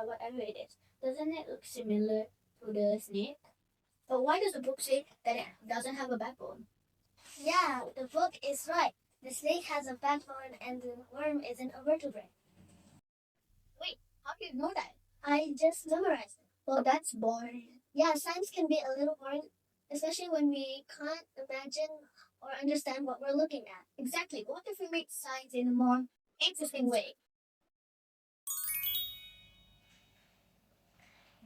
or whatever it is. Doesn't it look similar to the snake? But why does the book say that it doesn't have a backbone? Yeah, the book is right. The snake has a backbone and the worm isn't a vertebrate. Wait, how do you know that? I just memorized it. Well, that's boring. Yeah, science can be a little boring, especially when we can't imagine or understand what we're looking at. Exactly. What if we make science in a more interesting way?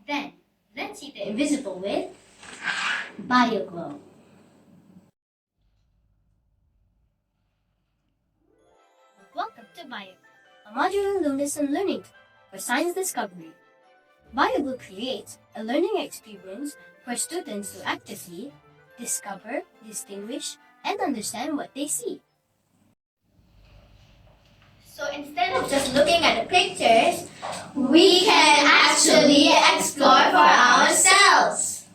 Then, let's see the invisible with BioGlow. Welcome to BioGlow, a modular luminous learning for science discovery. BioGlow creates a learning experience for students to actively discover, distinguish, and understand what they see. So instead of just looking at the pictures, we can actually explore for ourselves.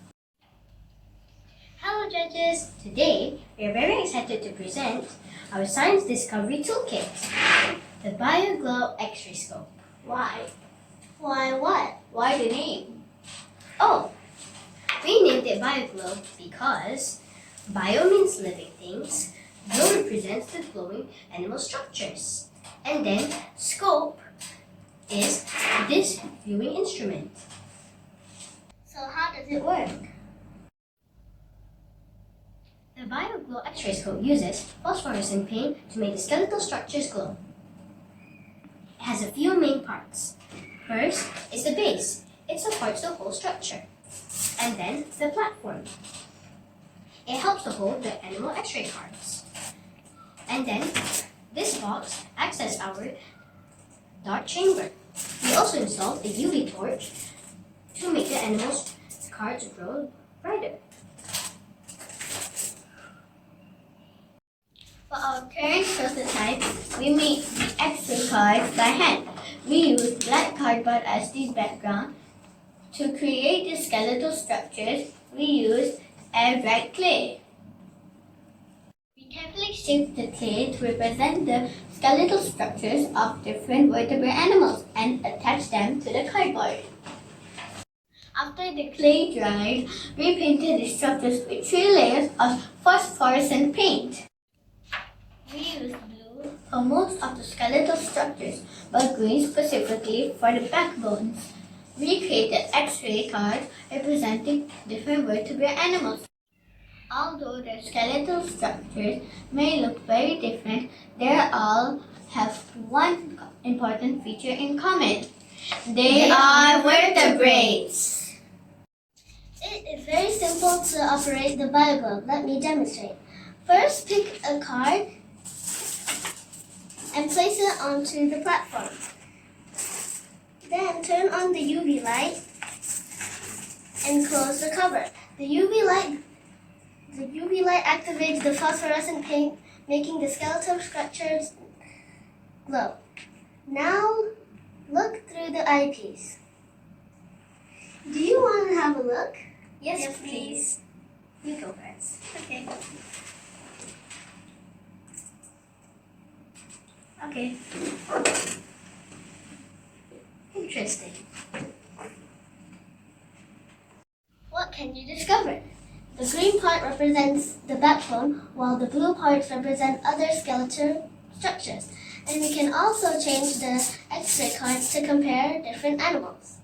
Hello judges! Today, we are very excited to present our Science Discovery Toolkit, the BioGlow X-ray Scope. Why? Why what? Why the name? Oh, we named it BioGlow because bio means living things, glow represents the glowing animal structures, and then scope is this viewing instrument. So how does it work? The BioGlow X-ray scope uses phosphorescent paint to make the skeletal structures glow. It has a few main parts. First is the base. It supports the whole structure. And then the platform. It helps to hold the animal X-ray cards. And then this box acts as our dark chamber. We also installed a UV torch to make the animal's cards glow brighter. For our current prototype, we made the X-ray cards by hand. We used black cardboard as the background. To create the skeletal structures, we used air-dried clay. We carefully shaped the clay to represent the skeletal structures of different vertebrate animals and attached them to the cardboard. After the clay dried, we painted the structures with 3 layers of phosphorescent paint. We used blue for most of the skeletal structures, but green specifically for the backbones. We created X-ray cards representing different vertebrate animals. Although their skeletal structures may look very different, they all have one important feature in common. They are vertebrates. It is very simple to operate the BioGlow. Let me demonstrate. First, pick a card and place it onto the platform. Then turn on the UV light and close the cover. The UV light activates the phosphorescent paint, making the skeletal structures glow. Now look through the eyepiece. Do you want to have a look? Yes, please. You go first. Okay. Okay. Interesting. What can you discover? The green part represents the backbone, while the blue parts represent other skeletal structures. And we can also change the X-ray cards to compare different animals.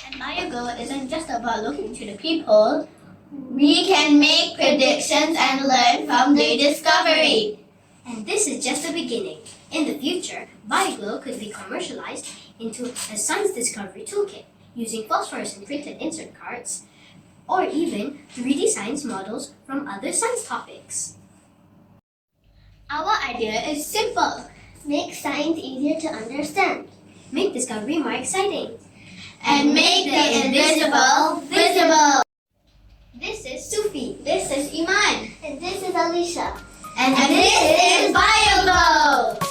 And BioGlow isn't just about looking to the people. We can make predictions and learn from their discovery. And this is just the beginning. In the future, BioGlow could be commercialized into a science discovery toolkit using phosphorescent printed insert cards, or even 3D science models from other science topics. Our idea is simple. Make science easier to understand. Make discovery more exciting. And make the invisible visible. This is Sufi. This is Iman. And this is Alicia. And this is BioGlow.